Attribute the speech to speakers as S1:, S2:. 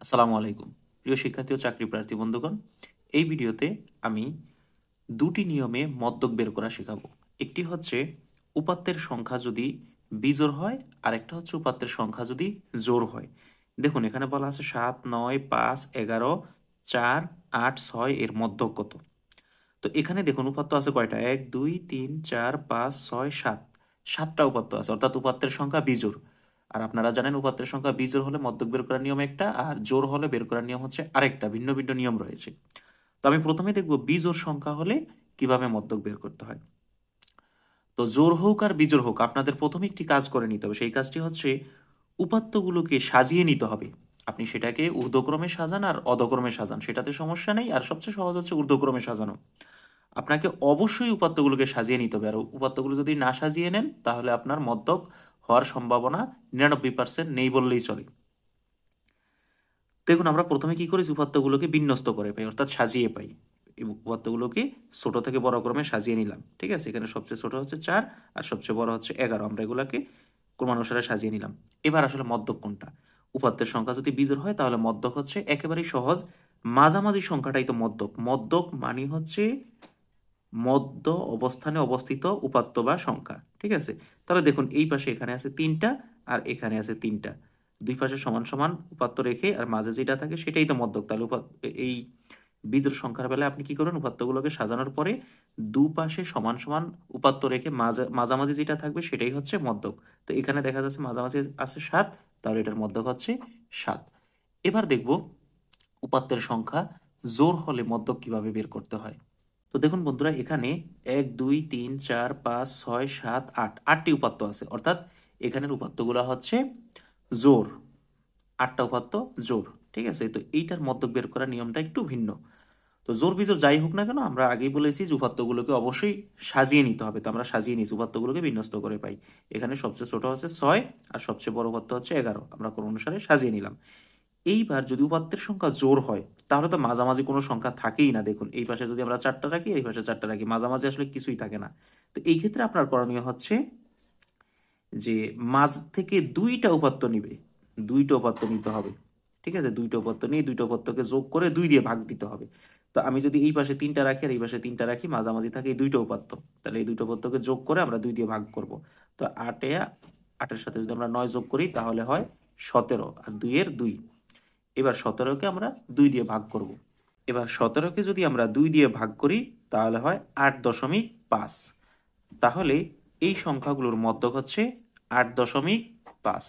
S1: আসসালামু আলাইকুম প্রিয় শিক্ষার্থী ও চাকরি প্রার্থী বন্ধুগণ। এই ভিডিওতে আমি দুটি নিয়মে মদ্যক বের করা শেখাবো। একটি হচ্ছে উপাত্তের সংখ্যা যদি বিজোড় হয়, আর একটা হচ্ছে উপাত্তের সংখ্যা যদি জোড় হয়। দেখুন এখানে বলা আছে 7, 9, 5, 11, 4, 8, 6 এর মধ্যক কত। তো এখানে দেখুন উপাত্ত আছে কয়টা, 1, 2, 3, 4, 5, 6, 7, 7টা উপাত্ত আছে, অর্থাৎ উপাত্তের সংখ্যা বিজোড়। আর আপনারা জানেন উপাত্তের সংখ্যা বিজোড় হলে মধ্যক বের করার নিয়ম একটা, আর জোড় হলে বের করার নিয়ম হচ্ছে আরেকটা, ভিন্ন ভিন্ন নিয়ম রয়েছে। তো আমি প্রথমে দেখব বিজোড় সংখ্যা হলে কিভাবে মধ্যক বের করতে হয়। তো জোড় হোক আর বিজোড় হোক, আপনাদের প্রথমে একটি কাজ করে নিতে হবে। সেই কাজটি হচ্ছে উপাত্তগুলোকে সাজিয়ে নিতে হবে। আপনি সেটাকে ঊর্ধ্বক্রমে সাজান আর অধক্রমে সাজান, সেটাতে সমস্যা নেই। আর সবচেয়ে সহজ হচ্ছে ঊর্ধ্বক্রমে সাজানো। আপনাকে অবশ্যই উপাত্তগুলোকে সাজিয়ে নিতে হবে, আর উপাত্তগুলো যদি না সাজিয়ে নেন তাহলে আপনার মদ্যক হওয়ার সম্ভাবনা 99% নেই বললেই চলে। দেখুন আমরা প্রথমে কি করি, উপাত্তগুলোকে বিন্যস্ত করে পাই, অর্থাৎ সাজিয়ে পাই। এই উপাত্তগুলোকে ছোট থেকে বড় ক্রমে সাজিয়ে নিলাম, ঠিক আছে। এখানে সবচেয়ে ছোট হচ্ছে 4 আর সবচেয়ে বড় হচ্ছে 11, আমরা এগুলাকে ক্রমানুসারে সাজিয়ে নিলাম। এবার আসলে মদ্যক কোনটা। উপাত্তের সংখ্যা যদি বিজোড় হয় তাহলে মদ্যক হচ্ছে একেবারেই সহজ, মাঝামাঝি সংখ্যাটাই তো মদ্যক। মদ্যক মানে হচ্ছে মধ্য অবস্থানে অবস্থিত উপাত্ত বা সংখ্যা, ঠিক আছে। তাহলে দেখুন এই পাশে এখানে আছে 3টা আর এখানে আছে 3টা, দুই পাশে সমান সমান উপাত্ত রেখে আর মাঝে যেটা থাকে সেটাই তো মধ্যক। তাহলে এই বিজোড় সংখ্যার বেলায় আপনি কি করবেন, উপাত্তগুলোকে সাজানোর পরে দুপাশে সমান সমান উপাত্ত রেখে মাঝামাঝি যেটা থাকবে সেটাই হচ্ছে মধ্যক। তো এখানে দেখা যাচ্ছে মাঝামাঝি আছে 7, তাহলে এটার মধ্যক হচ্ছে 7। এবার দেখব উপাত্তের সংখ্যা জোড় হলে মধ্যক কিভাবে বের করতে হয়। তো দেখুন বন্ধুরা, এখানে 1, 2, 3, 4, 5, 6, 7, 8, 8টি উপাত্ত আছে, অর্থাৎ এখানের উপাত্তগুলো হচ্ছে জোড়। 8টা উপাত্ত জোড়, ঠিক আছে। তো এইটার মধ্যক বের করার নিয়মটা একটু ভিন্ন। তো জোড় বিজোড় যাই হোক না কেন, আমরা আগেই বলেছি যে উপাত্তগুলোকে অবশ্যই সাজিয়ে নিতে হবে। তো আমরা সাজিয়ে নিয়েছি, উপাত্তগুলোকে বিন্যস্ত করে পাই। এখানে সবচেয়ে ছোট হচ্ছে 6 আর সবচেয়ে বড় উপাত্ত হচ্ছে 11, আমরা ক্রম অনুসারে সাজিয়ে নিলাম। এইবার যদি উপাত্তের সংখ্যা জোড় হয় তাহলে তো মাঝামাঝি কোনো সংখ্যা থাকেই না। দেখুন এই পাশে যদি আমরা 4টা রাখি, এই পাশে 4টা রাখি, মাঝামাঝি আসলে কিছুই থাকে না। তো এই ক্ষেত্রে আপনার করণীয় হচ্ছে যে মাঝ থেকে দুইটা উপাত্ত নিবে, দুইটা উপাত্ত নিতে হবে, ঠিক আছে। দুইটা উপাত্ত নিয়ে দুইটা উপাত্তকে যোগ করে 2 দিয়ে ভাগ দিতে হবে। তো আমি যদি এই পাশে 3টা রাখি আর এই পাশে 3টা রাখি, মাঝামাঝি থাকে এই দুইটা উপাত্ত, তাহলে এই দুইটা উপাত্তকে যোগ করে আমরা 2 দিয়ে ভাগ করব। তো 8-এর সাথে যদি আমরা 9 যোগ করি তাহলে হয় 17, আর 2 এর 2। এবার 17কে আমরা 2 দিয়ে ভাগ করব। এবার 17কে যদি আমরা 2 দিয়ে ভাগ করি তাহলে হয় 8.5। তাহলে এই সংখ্যাগুলোর মধ্যক হচ্ছে 8.5।